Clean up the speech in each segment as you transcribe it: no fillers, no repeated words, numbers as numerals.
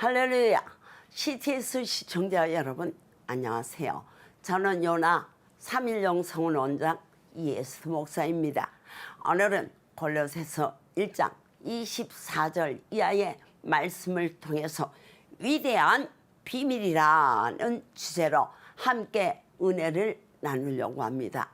할렐루야. CTS 시청자 여러분 안녕하세요. 저는 요나 3.1 성원 원장 이예수 목사입니다. 오늘은 골로새서 1장 24절 이하의 말씀을 통해서 위대한 비밀이라는 주제로 함께 은혜를 나누려고 합니다.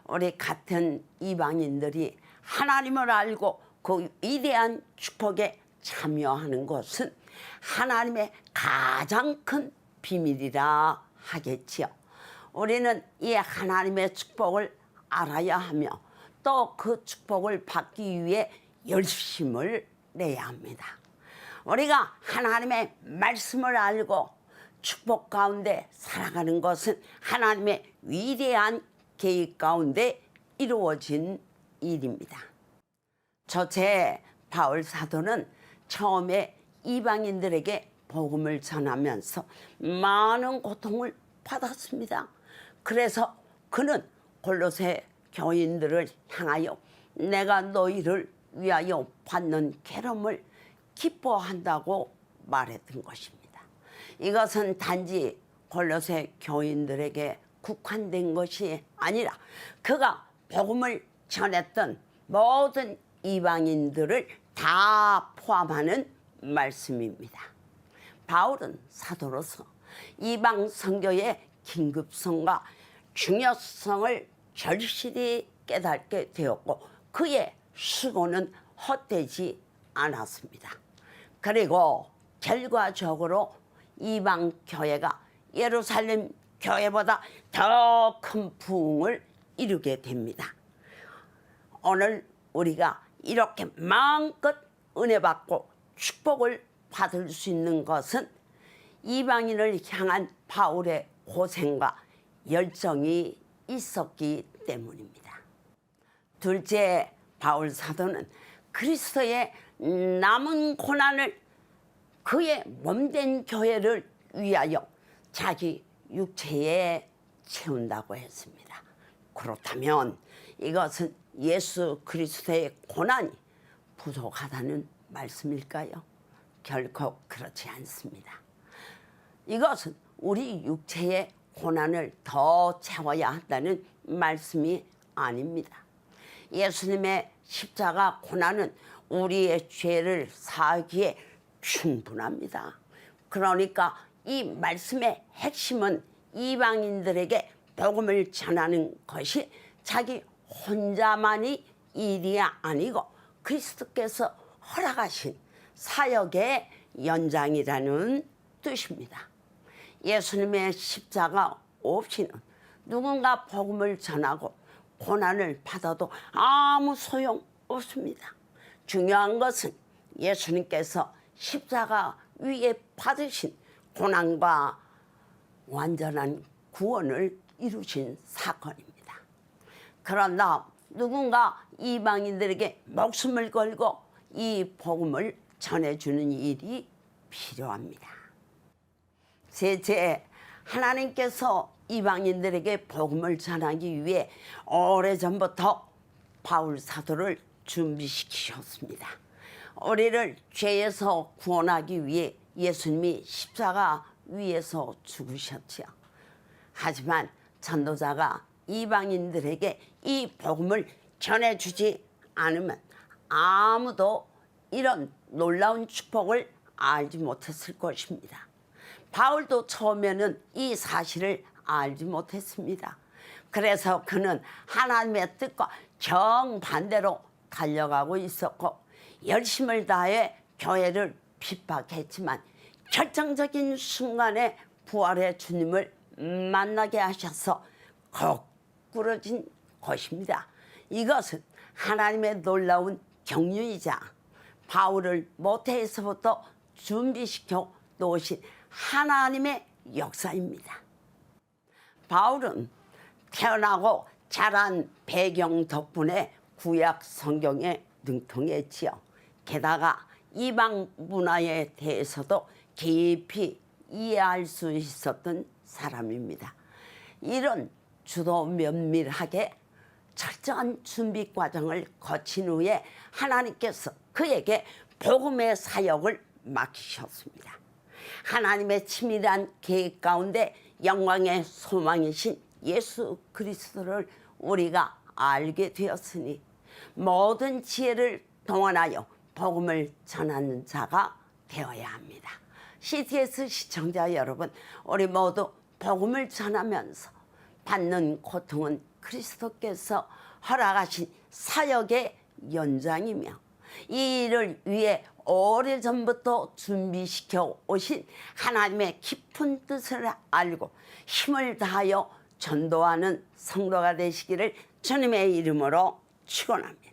우리 같은 이방인들이 하나님을 알고 그 위대한 축복에 참여하는 것은 하나님의 가장 큰 비밀이라 하겠지요. 우리는 이 하나님의 축복을 알아야 하며 또 그 축복을 받기 위해 열심을 내야 합니다. 우리가 하나님의 말씀을 알고 축복 가운데 살아가는 것은 하나님의 위대한 계획 가운데 이루어진 일입니다. 저체 바울 사도는 처음에 이방인들에게 복음을 전하면서 많은 고통을 받았습니다. 그래서 그는 골로새 교인들을 향하여 내가 너희를 위하여 받는 괴로움을 기뻐한다고 말했던 것입니다. 이것은 단지 골로새 교인들에게 국한된 것이 아니라 그가 복음을 전했던 모든 이방인들을 다 포함하는 말씀입니다. 바울은 사도로서 이방 선교의 긴급성과 중요성을 절실히 깨닫게 되었고 그의 수고는 헛되지 않았습니다. 그리고 결과적으로 이방 교회가 예루살렘 교회보다 더 큰 부흥을 이루게 됩니다. 오늘 우리가 이렇게 마음껏 은혜 받고 축복을 받을 수 있는 것은 이방인을 향한 바울의 고생과 열정이 있었기 때문입니다. 둘째, 바울 사도는 그리스도의 남은 고난을 그의 몸된 교회를 위하여 자기 육체에 채운다고 했습니다. 그렇다면 이것은 예수 그리스도의 고난이 부족하다는 말씀일까요? 결코 그렇지 않습니다. 이것은 우리 육체의 고난을 더 채워야 한다는 말씀이 아닙니다. 예수님의 십자가 고난은 우리의 죄를 사하기에 충분합니다. 그러니까 이 말씀의 핵심은 이방인들에게 복음을 전하는 것이 자기 혼자만이 일이 아니고 그리스도께서 허락하신 사역의 연장이라는 뜻입니다. 예수님의 십자가 없이는 누군가 복음을 전하고 고난을 받아도 아무 소용 없습니다. 중요한 것은 예수님께서 십자가 위에 받으신 고난과 완전한 구원을 이루신 사건입니다. 그러나 누군가 이방인들에게 목숨을 걸고 이 복음을 전해주는 일이 필요합니다. 셋째, 하나님께서 이방인들에게 복음을 전하기 위해 오래전부터 바울 사도를 준비시키셨습니다. 우리를 죄에서 구원하기 위해 예수님이 십자가 위에서 죽으셨지요. 하지만 전도자가 이방인들에게 이 복음을 전해주지 않으면 아무도 이런 놀라운 축복을 알지 못했을 것입니다. 바울도 처음에는 이 사실을 알지 못했습니다. 그래서 그는 하나님의 뜻과 정반대로 달려가고 있었고 열심을 다해 교회를 핍박했지만 결정적인 순간에 부활의 주님을 만나게 하셔서 거꾸러진 것입니다. 이것은 하나님의 놀라운 경륜이자 바울을 모태에서부터 준비시켜 놓으신 하나님의 역사입니다. 바울은 태어나고 자란 배경 덕분에 구약 성경에 능통했지요. 게다가 이방 문화에 대해서도 깊이 이해할 수 있었던 사람입니다. 이런 주도 면밀하게 철저한 준비 과정을 거친 후에 하나님께서 그에게 복음의 사역을 맡기셨습니다. 하나님의 치밀한 계획 가운데 영광의 소망이신 예수 그리스도를 우리가 알게 되었으니 모든 지혜를 동원하여 복음을 전하는 자가 되어야 합니다. CTS 시청자 여러분, 우리 모두 복음을 전하면서 받는 고통은 그리스도께서 허락하신 사역의 연장이며 이 일을 위해 오래전부터 준비시켜 오신 하나님의 깊은 뜻을 알고 힘을 다하여 전도하는 성도가 되시기를 주님의 이름으로 축원합니다.